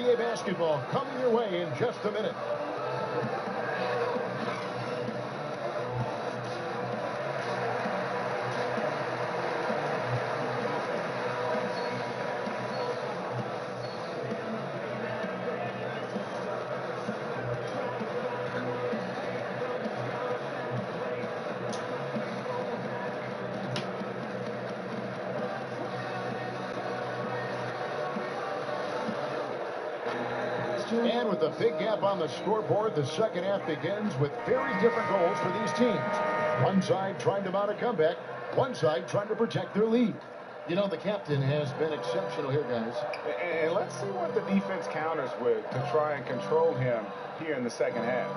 NBA basketball coming your way in just a minute. And with a big gap on the scoreboard, the second half begins with very different goals for these teams. One side trying to mount a comeback, one side trying to protect their lead. You know, the captain has been exceptional here, guys. And let's see what the defense counters with to try and control him here in the second half.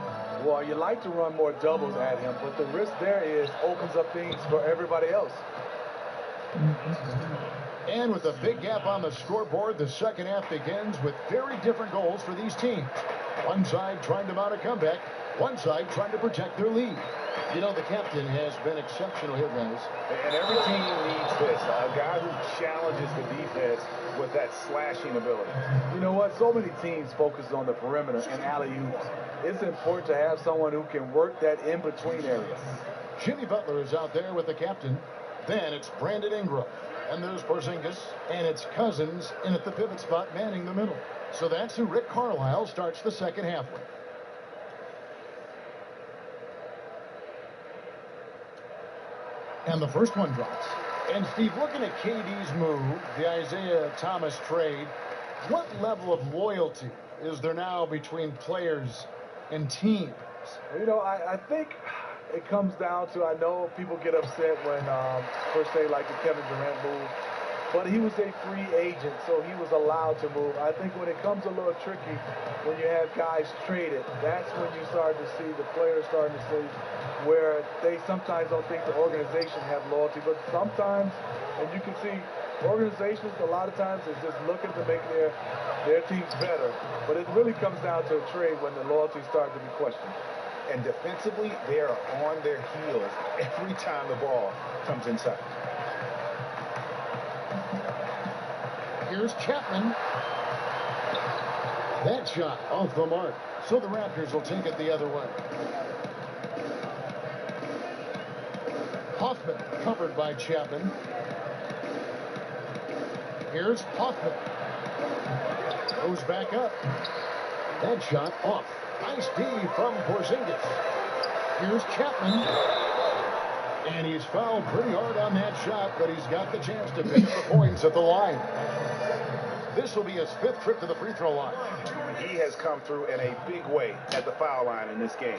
Well, you like to run more doubles at him, but the risk there is opens up things for everybody else. And with a big gap on the scoreboard, the second half begins with very different goals for these teams. One side trying to mount a comeback, one side trying to protect their lead. You know, the captain has been exceptional here, guys. And every team needs this, a guy who challenges the defense with that slashing ability. You know what? So many teams focus on the perimeter and alley-oops. It's important to have someone who can work that in-between area. Jimmy Butler is out there with the captain. Then it's Brandon Ingram. And there's Porzingis, and it's Cousins in at the pivot spot manning the middle. So that's who Rick Carlisle starts the second half with. And the first one drops. And Steve, looking at KD's move, the Isaiah Thomas trade, what level of loyalty is there now between players and teams? You know, I think it comes down to, I know people get upset when, first say like the Kevin Durant move, but he was a free agent, so he was allowed to move. I think when it comes a little tricky, when you have guys traded, that's when you start to see the players starting to see where they sometimes don't think the organization have loyalty, but sometimes, and you can see organizations a lot of times is just looking to make their teams better, but it really comes down to a trade when the loyalty starts to be questioned. And defensively, they are on their heels every time the ball comes inside. Here's Chapman. That shot off the mark. So the Raptors will take it the other way. Hoffman covered by Chapman. Here's Hoffman. Goes back up. That shot off. Nice D from Porzingis. Here's Chapman. And he's fouled pretty hard on that shot, but he's got the chance to pick up the points at the line. This will be his fifth trip to the free throw line. He has come through in a big way at the foul line in this game.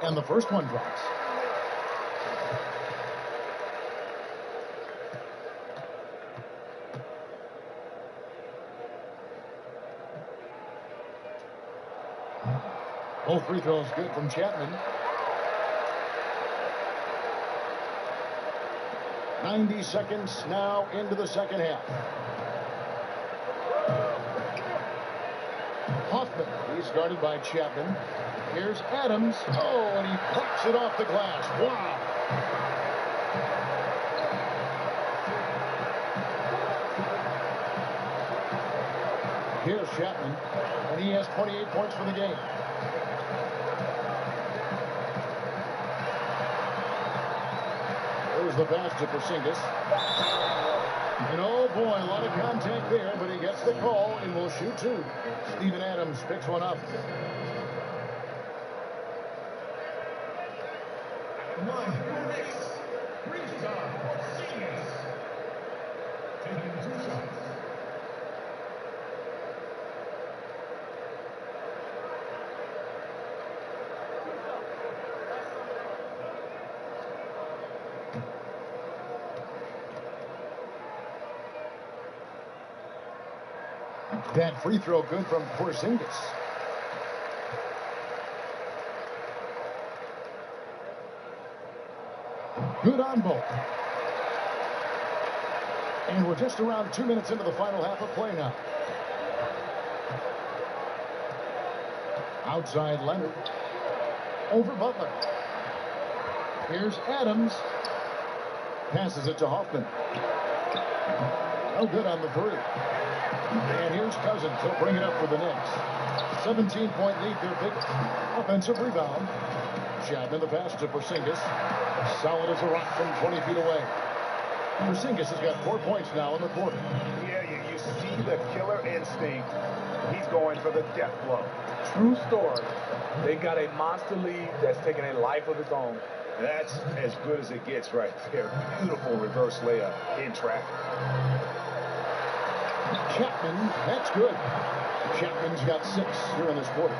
And the first one drops. Both free throws good from Chapman. 90 seconds now into the second half. Hoffman, he's guarded by Chapman. Here's Adams. Oh, and he pops it off the glass. Wow. Here's Chapman, and he has 28 points for the game. There's the pass to Porzingis. And oh boy, a lot of contact there, but he gets the call and will shoot two. Steven Adams picks one up. That free throw good from Porzingis. Good on both. And we're just around 2 minutes into the final half of play now. Outside Leonard. Over Butler. Here's Adams. Passes it to Hoffman. No good on the three. And here's Cousins. He'll bring it up for the Knicks. 17-point lead, their biggest. Offensive rebound. Chapman the pass to Porzingis. Solid as a rock from 20 feet away. Porzingis has got 4 points now in the quarter. Yeah, you see the killer instinct. He's going for the death blow. True story. They got a monster lead that's taking a life of its own. That's as good as it gets right there. Beautiful reverse layup in traffic. Chapman, that's good. Chapman's got 6 here in this quarter.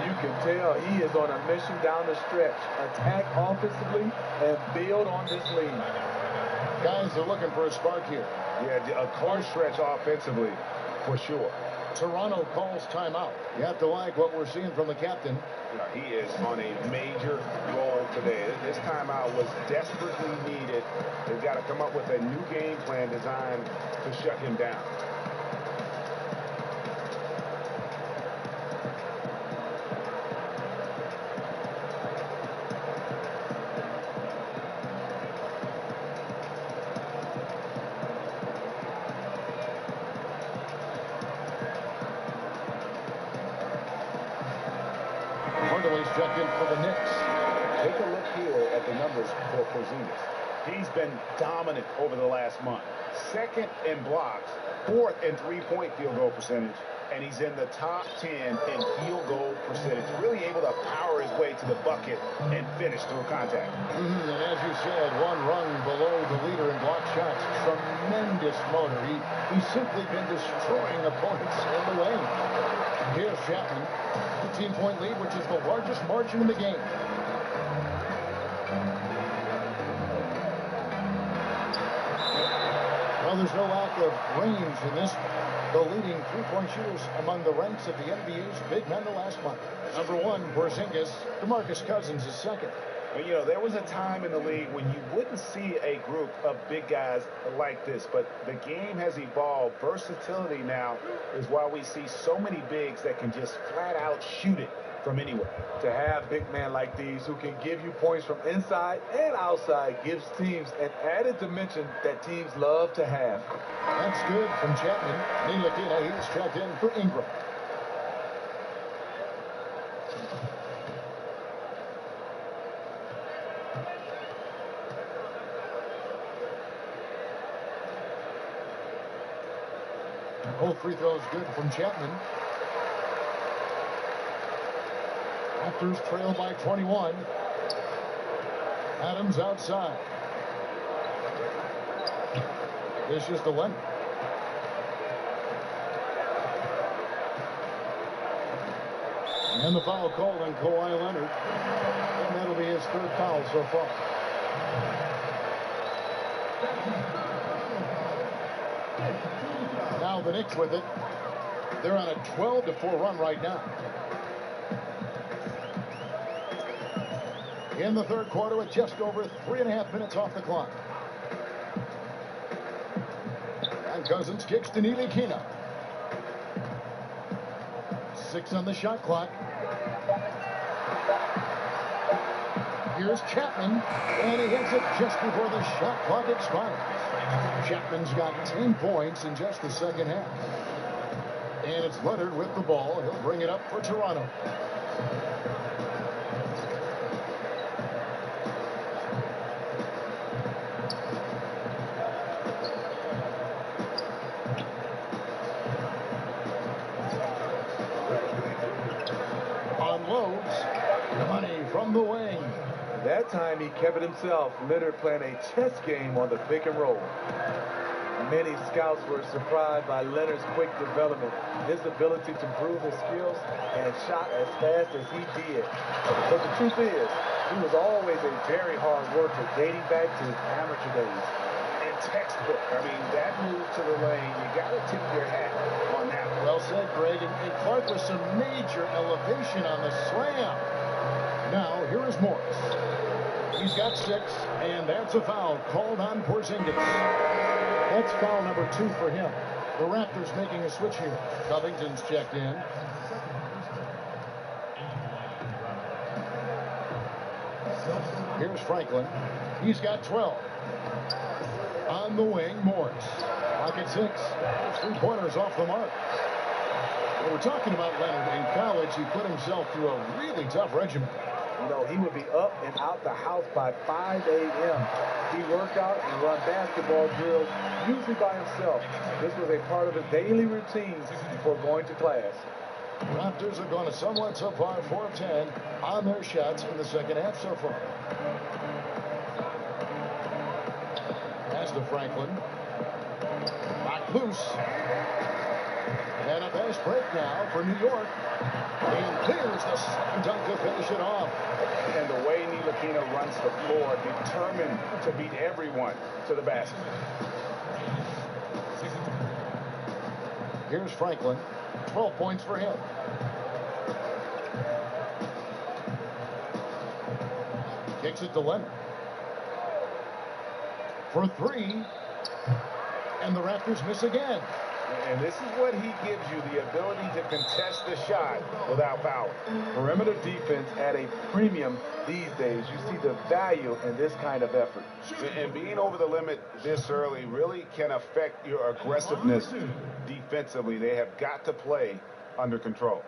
You can tell he is on a mission down the stretch. Attack offensively and build on this lead. Guys are looking for a spark here. Yeah, a close stretch offensively, for sure. Toronto calls timeout. You have to like what we're seeing from the captain. He is on a major roll today. This timeout was desperately needed. They've got to come up with a new game plan designed to shut him down. Checked in for the Knicks. Take a look here at the numbers for Porzingis. He's been dominant over the last month. 2nd in blocks, 4th in three-point field goal percentage, and he's in the top 10 in field goal percentage. Really able to power his way to the bucket and finish through contact. And as you said, 1 rung below the leader in block shots. Tremendous motor. He's simply been destroying opponents in the lane. Here's Chapman. 15-point lead, which is the largest margin in the game. Well, there's no lack of range in this. The leading three-point shooters among the ranks of the NBA's big men the last month. Number 1, Porzingis. DeMarcus Cousins is 2nd. Well, there was a time in the league when you wouldn't see a group of big guys like this, but the game has evolved. Versatility now is why we see so many bigs that can just flat out shoot it from anywhere. To have big men like these who can give you points from inside and outside gives teams an added dimension that teams love to have. That's good from Chapman. Ntilikina, he's checked in for Ingram. Both free throws good from Chapman. Raptors trail by 21. Adams outside. This is the Leonard. And the foul called on Kawhi Leonard. And that'll be his 3rd foul so far. Now the Knicks with it. They're on a 12-4 run right now. In the 3rd quarter with just over 3.5 minutes off the clock. And Cousins kicks to Ntilikina. 6 on the shot clock. Here's Chapman, and he hits it just before the shot clock expires. Chapman's got 10 points in just the 2nd half. And it's Leonard with the ball. He'll bring it up for Toronto. Unloads. Money from the wing. That time he kept it himself. Leonard playing a chess game on the pick and roll. Many scouts were surprised by Leonard's quick development, his ability to prove his skills, and shot as fast as he did. But the truth is, he was always a very hard worker, dating back to his amateur days. And textbook. I mean, that move to the lane, you got to tip your hat on that one. Well said, Greg. And Clark with some major elevation on the slam. Now, here is Morris. He's got 6, and that's a foul called on Porzingis. That's foul number 2 for him. The Raptors making a switch here. Covington's checked in. Here's Franklin. He's got 12. On the wing, Morris. Clock at 6. 3-pointers off the mark. Well, we're talking about Leonard. In college, he put himself through a really tough regimen. You know, he would be up and out the house by 5 a.m. He worked out and run basketball drills, usually by himself. This was a part of his daily routine before going to class. Raptors are going to somewhat so far 4 of 10 on their shots in the second half so far. Pass to Franklin. Back loose. And a fast break now for New York. And clears the slam dunk to finish it off. And the way Ntilikina runs the floor, determined to beat everyone to the basket. Here's Franklin. 12 points for him. Kicks it to Leonard. For 3. And the Raptors miss again. And this is what he gives you, the ability to contest the shot without fouling. Perimeter defense at a premium these days. You see the value in this kind of effort. And being over the limit this early really can affect your aggressiveness defensively. They have got to play under control.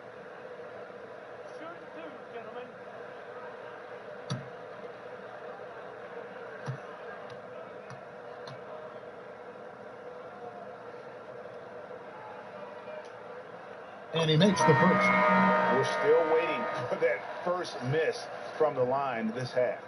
And he makes the first. We're still waiting for that first miss from the line this half.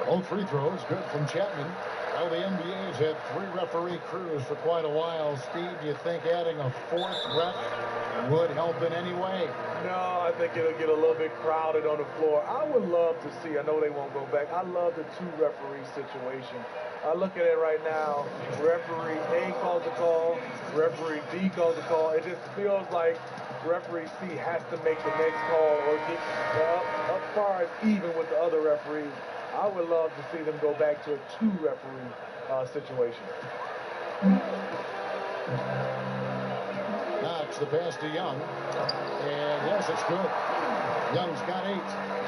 All free throws good from Chapman. Well, the NBA's had 3 referee crews for quite a while. Steve, do you think adding a 4th ref would help in any way? No, I think it'll get a little bit crowded on the floor. I would love to see, I know they won't go back, I love the 2-referee situation. I look at it right now, referee A calls the call, referee B calls the call. It just feels like referee C has to make the next call or get up far as even with the other referees. I would love to see them go back to a 2-referee situation. Knocks the pass to Young. And yes, it's good. Young's got 8.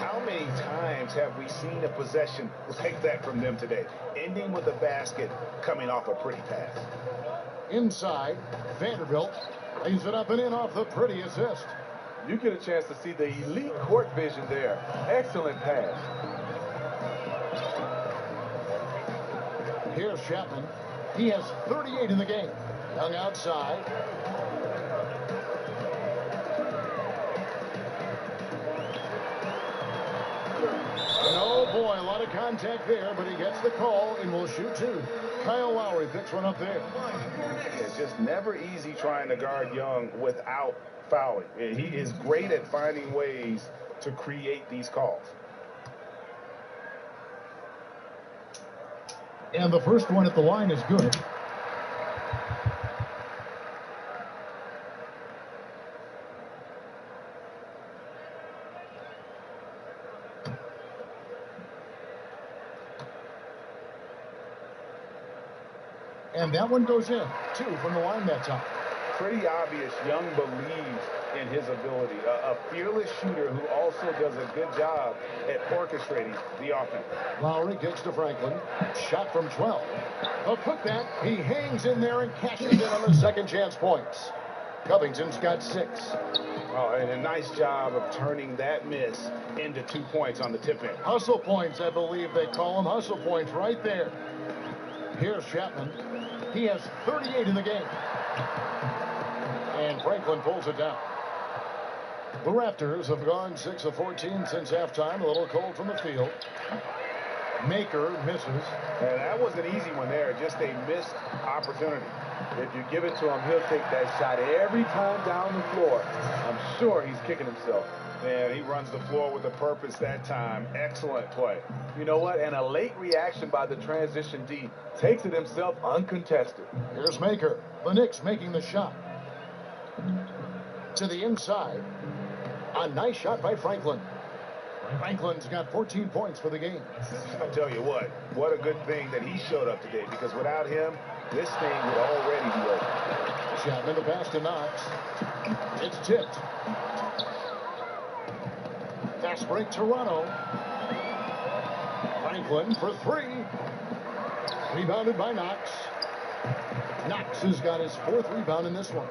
How many times have we seen a possession like that from them today? Ending with a basket, coming off a pretty pass. Inside, Vanderbilt lays it up and in off the pretty assist. You get a chance to see the elite court vision there. Excellent pass. Here's Chapman. He has 38 in the game. Young outside. Oh boy, a lot of contact there, but he gets the call and will shoot 2. Kyle Lowry picks one up there. It's just never easy trying to guard Young without fouling. He is great at finding ways to create these calls. And the first one at the line is good. And that one goes in. 2 from the line that time. Pretty obvious Young believes in his ability. A fearless shooter who also does a good job at orchestrating the offense. Lowry gets to Franklin. Shot from 12. A putback. He hangs in there and cashes in on the second chance points. Covington's got 6. Oh, and a nice job of turning that miss into 2 points on the tip in. Hustle points, I believe they call them. Hustle points right there. Here's Chapman. He has 38 in the game. And Franklin pulls it down. The Raptors have gone 6 of 14 since halftime. A little cold from the field. Maker misses. And that was an easy one there. Just a missed opportunity. If you give it to him, he'll take that shot every time down the floor. I'm sure he's kicking himself. And he runs the floor with a purpose that time. Excellent play. You know what? And a late reaction by the transition D takes it himself uncontested. Here's Maker. The Knicks making the shot. to the inside. A nice shot by Franklin. Franklin's got 14 points for the game. I tell you what a good thing that he showed up today, because without him, this thing would already be over. Chapman, the pass to Knox. It's tipped. Fast break, Toronto. Franklin for three. Rebounded by Knox. Knox has got his 4th rebound in this one.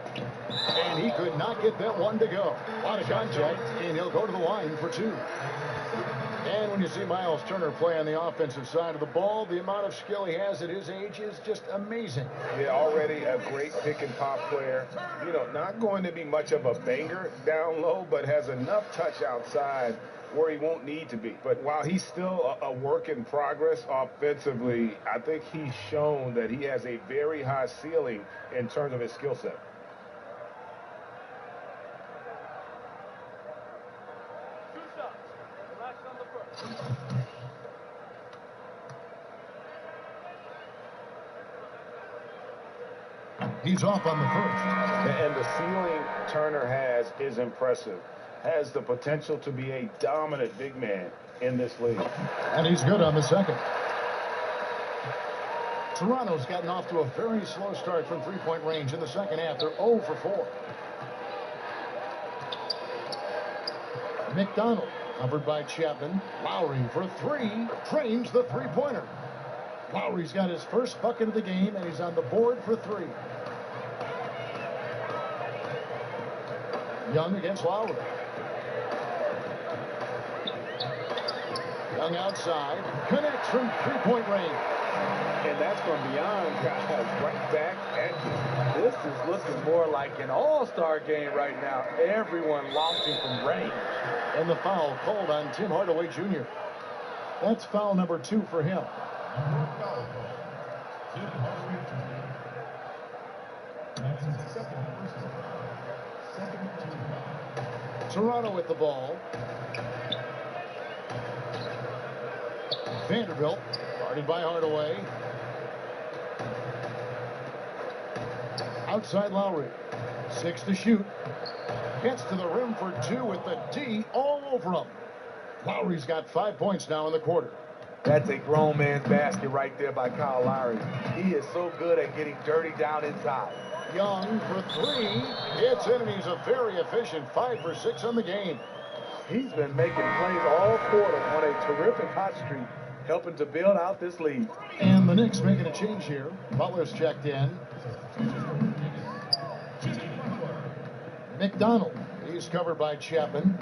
And he could not get that one to go. A lot of contact, and he'll go to the line for 2. And when you see Miles Turner play on the offensive side of the ball, the amount of skill he has at his age is just amazing. Yeah, already a great pick and pop player. You know, not going to be much of a banger down low, but has enough touch outside where he won't need to be. But while he's still a work in progress offensively, I think he's shown that he has a very high ceiling in terms of his skill set. He's off on the first. And the ceiling Turner has is impressive. Has the potential to be a dominant big man in this league. And he's good on the second. Toronto's gotten off to a very slow start from three-point range in the second half. They're 0 for 4. McDonald, covered by Chapman. Lowry for 3, drains the three-pointer. Lowry's got his first bucket of the game, and he's on the board for 3. Young against Lowry. Young outside, connects from three-point range. And that's from beyond, guys, right back at you. This is looking more like an all-star game right now. Everyone launching from range. And the foul called on Tim Hardaway Jr. That's foul number 2 for him. Toronto with the ball. Vanderbilt, guarded by Hardaway. Outside Lowry. 6 to shoot. Gets to the rim for 2 with the D all over him. Lowry's got 5 points now in the quarter. That's a grown man's basket right there by Kyle Lowry. He is so good at getting dirty down inside. Young for 3. It's in, and he's a very efficient 5 for 6 on the game. He's been making plays all quarter on a terrific hot streak, helping to build out this lead. And the Knicks making a change here. Butler's checked in. McDonald, he's covered by Chapman.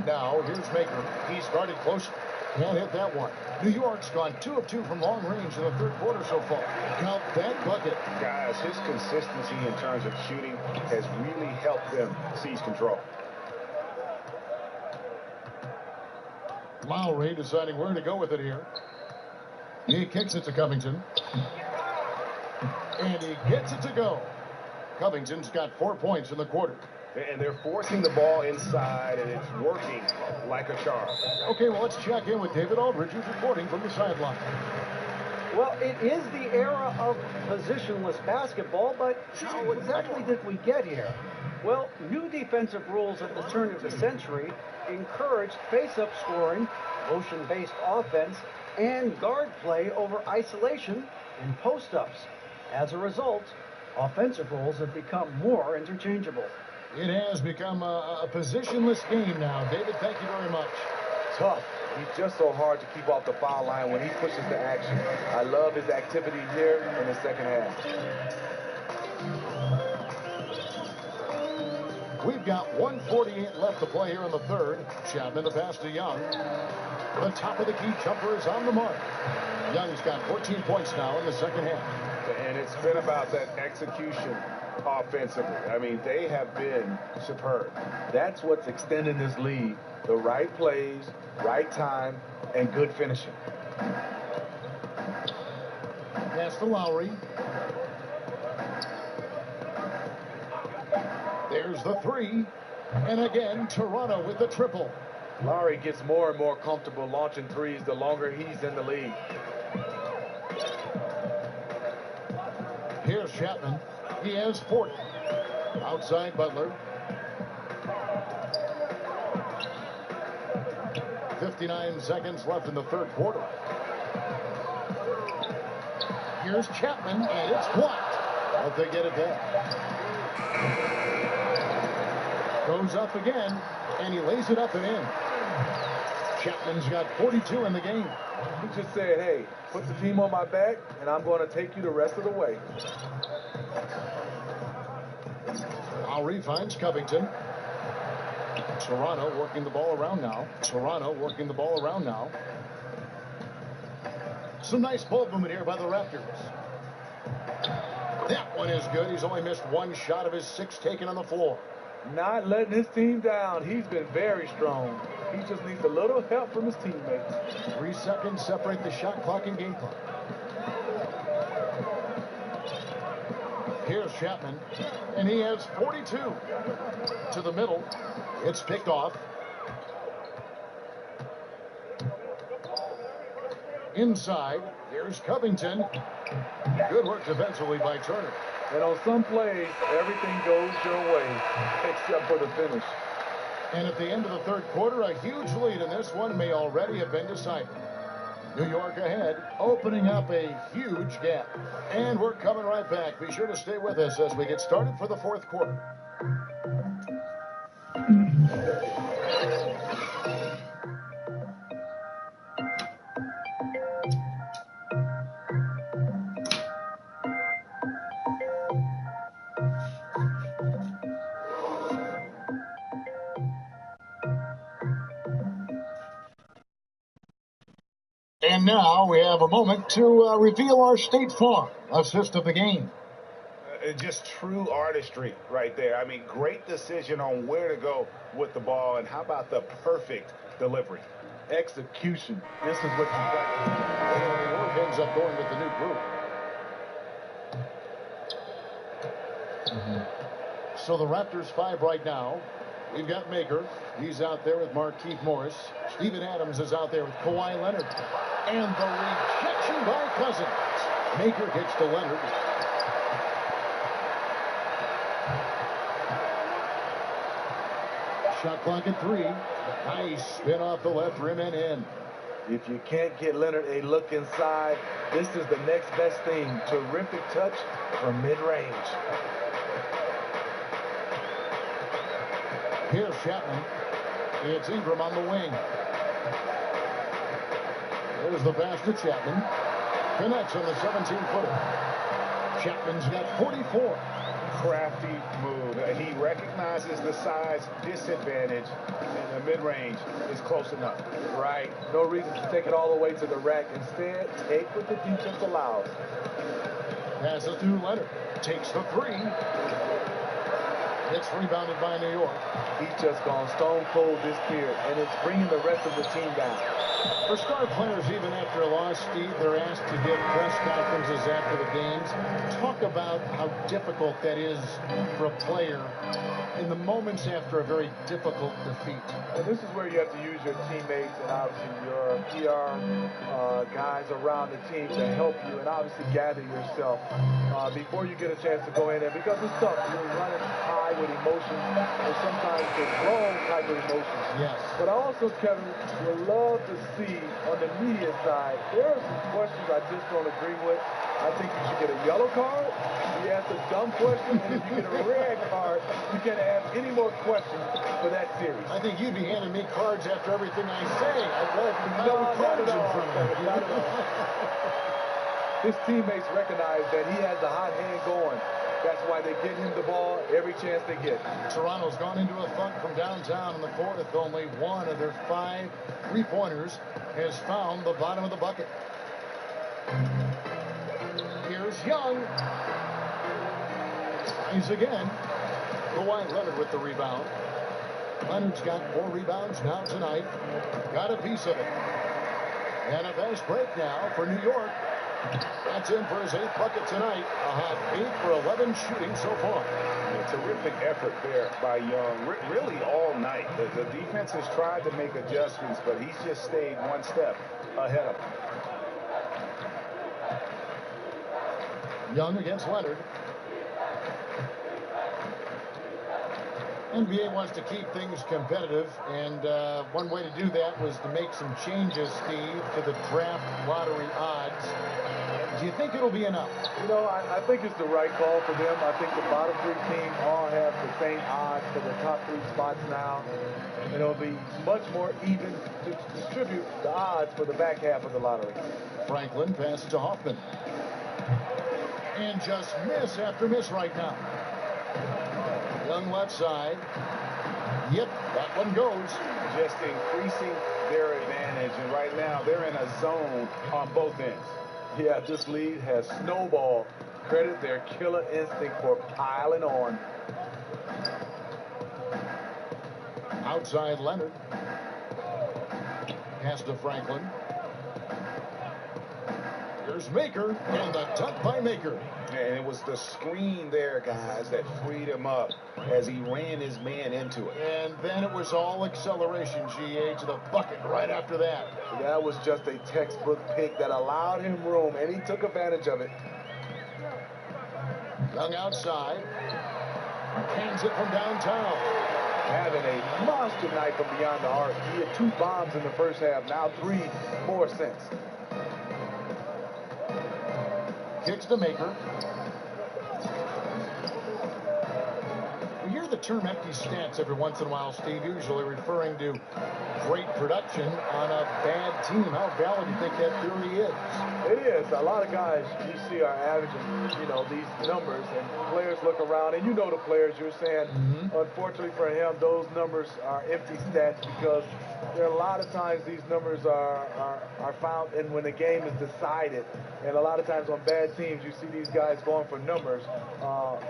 Now, here's Maker. He's guarded closer. Can't hit that one. New York's gone 2 of 2 from long range in the third quarter so far. Count that bucket. Guys, his consistency in terms of shooting has really helped them seize control. Lowry deciding where to go with it here. He kicks it to Covington. And he gets it to go. Covington's got 4 points in the quarter. And they're forcing the ball inside, and it's working like a charm. Okay, well, let's check in with David Aldridge, who's reporting from the sideline. Well, it is the era of positionless basketball, but how exactly did we get here? Well, new defensive rules at the turn of the century encouraged face-up scoring, motion-based offense, and guard play over isolation and post-ups. As a result, offensive roles have become more interchangeable. It has become a positionless game now. David, thank you very much. Tough. He's just so hard to keep off the foul line when he pushes the action. I love his activity here in the second half. We've got 1:48 left to play here in the third. Chapman the pass to Young. The top of the key jumper is on the mark. Young's got 14 points now in the second half. And it's been about that execution offensively. I mean, they have been superb. That's what's extending this lead. The right plays, right time, and good finishing. Pass to Lowry. There's the 3. And again, Toronto with the triple. Lowry gets more and more comfortable launching threes the longer he's in the league. Here's Chapman. He has 40. Outside Butler. 59 seconds left in the third quarter. Here's Chapman, and it's blocked. But they get it back. Goes up again, and he lays it up and in. Chapman's got 42 in the game. He just said, hey, put the team on my back, and I'm going to take you the rest of the way. Lowry finds Covington. Toronto working the ball around now. Some nice ball movement here by the Raptors. That one is good. He's only missed one shot of his 6 taken on the floor. Not letting his team down. He's been very strong. He just needs a little help from his teammates. 3 seconds separate the shot clock and game clock. Here's Chapman, and he has 42. To the middle. It's picked off. Inside, here's Covington. Good work defensively by Turner. And on some plays, everything goes your way, except for the finish. And at the end of the third quarter, a huge lead in this one may already have been decided. New York ahead, opening up a huge gap. And we're coming right back. Be sure to stay with us as we get started for the fourth quarter. And now we have a moment to reveal our State Farm assist of the game. Just true artistry right there. I mean, great decision on where to go with the ball, and how about the perfect delivery? Execution. This is what you got. Work ends up going with the new group. So the Raptors 5 right now. We've got Maker. He's out there with Markieff Morris. Steven Adams is out there with Kawhi Leonard. And the rejection by Cousins. Maker hits to Leonard. Shot clock at 3. Nice spin off the left rim and in. If you can't get Leonard a look inside, this is the next best thing. Terrific touch from mid-range. Here's Chapman. It's Ingram on the wing. There's the pass to Chapman. Connects on the 17-footer. Chapman's got 44. Crafty move. He recognizes the size disadvantage, and the mid-range is close enough. Right. No reason to take it all the way to the rack. Instead, take what the defense allows. Passes to Leonard. Takes the 3. It's rebounded by New York. He's just gone stone cold this period, and it's bringing the rest of the team down. For star players, even after a loss, Steve, they're asked to give press conferences after the games. Talk about how difficult that is for a player in the moments after a very difficult defeat. And this is where you have to use your teammates and obviously your PR guys around the team to help you and obviously gather yourself before you get a chance to go in there, because it's tough. You're running high with emotions, and sometimes the wrong type of emotions. Yes. But I also, Kevin, would love to see on the media side, there are some questions I just don't agree with. I think you should get a yellow card. You ask a dumb question, and if you get a red card, you can't ask any more questions for that series. I think you'd be handing me cards after everything I say. I'd like to know cards in front of me. Not at all. His teammates recognize that he has a hot hand going. That's why they get him the ball every chance they get. Toronto's gone into a funk from downtown in the fourth. Only one of their 5 3-pointers has found the bottom of the bucket. Here's Young. Tries again. Kawhi Leonard with the rebound. Leonard's got 4 rebounds now tonight. Got a piece of it. And a fast break now for New York. That's in for his 8th bucket tonight. A hot 8 for 11 shooting so far. A terrific effort there by Young, really all night. The defense has tried to make adjustments, but he's just stayed one step ahead of them. Young against Leonard. NBA wants to keep things competitive, and one way to do that was to make some changes, Steve, to the draft lottery odds. Do you think it'll be enough? You know, I think it's the right call for them. I think the bottom three teams all have the same odds for the top three spots now. And it'll be much more even to distribute the odds for the back half of the lottery. Franklin passes to Hoffman. And just miss after miss right now. Young left side. Yep, that one goes. Just increasing their advantage. And right now, they're in a zone on both ends. Yeah, this lead has snowballed. Credit their killer instinct for piling on. Outside Leonard. Pass to Franklin. Here's Maker, and the dunk by Maker. And it was the screen there, guys, that freed him up as he ran his man into it. And then it was all acceleration, GA, to the bucket right after that. That was just a textbook pick that allowed him room, and he took advantage of it. Young outside. Hands it from downtown. Having a monster night from beyond the arc. He had 2 bombs in the first half, now 3 more since. Kicks to Maker. We hear the term empty stats every once in a while, Steve, usually referring to great production on a bad team. How valid do you think that theory is? It is. A lot of guys you see are averaging, these numbers, and players look around, and the players, you're saying, unfortunately for him, those numbers are empty stats because there are a lot of times these numbers are found and when the game is decided, and a lot of times on bad teams, you see these guys going for numbers.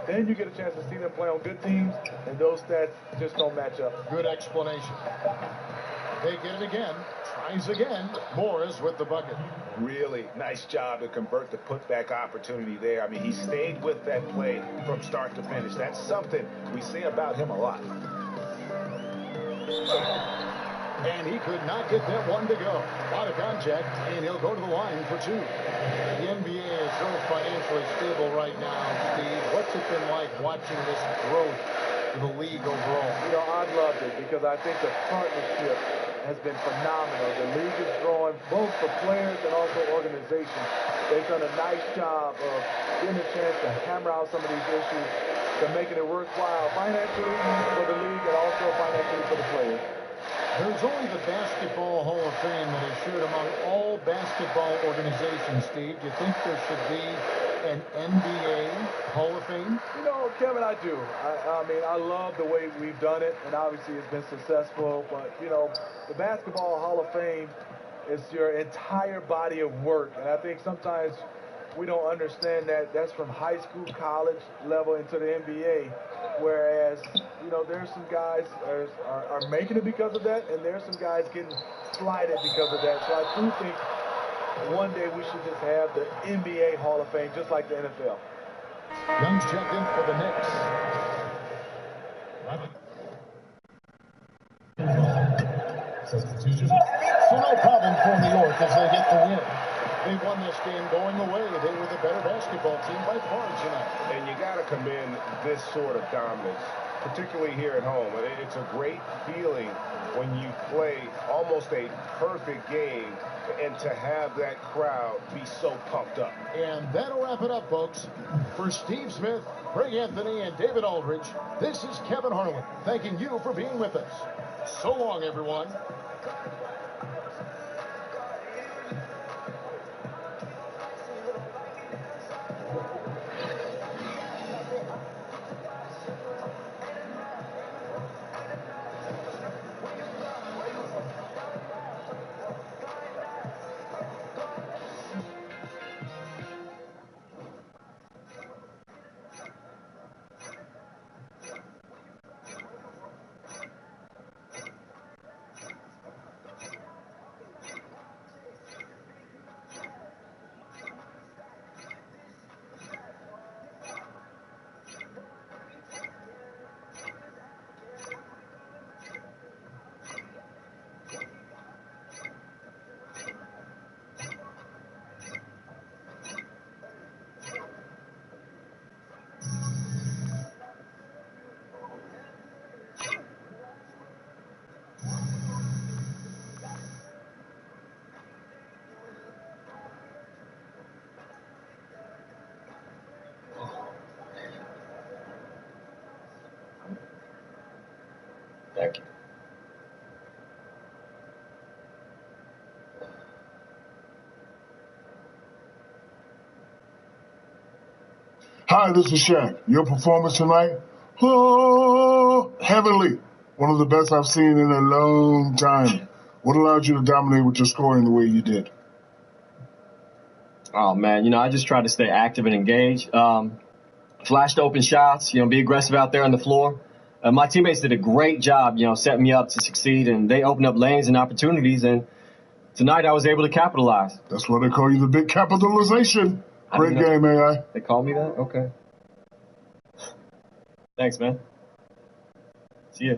Then you get a chance to see them play on good teams, and those stats just don't match up. Good explanation. They get it again. Tries again. Morris with the bucket. Really nice job to convert the putback opportunity there. I mean, he stayed with that play from start to finish. That's something we say about him a lot. And he could not get that one to go. Out of contact, and he'll go to the line for 2. The NBA is so financially stable right now, Steve. What's it been like watching this growth in the league overall? I've loved it because I think the partnership has been phenomenal. The league is growing both for players and also organizations. They've done a nice job of getting a chance to hammer out some of these issues, to making it worthwhile financially for the league and also financially for the players. There's only the Basketball Hall of Fame that is shared among all basketball organizations, Steve. Do you think there should be an NBA Hall of Fame? Kevin, I do. I mean, I love the way we've done it, and obviously it's been successful. But, the Basketball Hall of Fame is your entire body of work. And I think sometimes we don't understand that that's from high school, college level into the NBA. Whereas, there's some guys are making it because of that, and there's some guys getting slighted because of that. So I do think one day we should just have the NBA Hall of Fame, just like the NFL. Young's checked in for the Knicks. So no problem for New York as they get the win. They won this game going away. They were the better basketball team by far tonight. And you got to commend this sort of dominance, particularly here at home. It's a great feeling when you play almost a perfect game and to have that crowd be so pumped up. And that'll wrap it up, folks. For Steve Smith, Greg Anthony, and David Aldridge, this is Kevin Harlan thanking you for being with us. So long, everyone. Thank you. Hi, this is Shaq. Your performance tonight? Oh, heavenly. One of the best I've seen in a long time. What allowed you to dominate with your scoring the way you did? Oh, man, I just try to stay active and engaged. Flashed open shots, be aggressive out there on the floor. My teammates did a great job, setting me up to succeed, and they opened up lanes and opportunities, and tonight I was able to capitalize. That's why they call you the big capitalization. Great game, AI. They call me that? Okay. Thanks, man. See ya.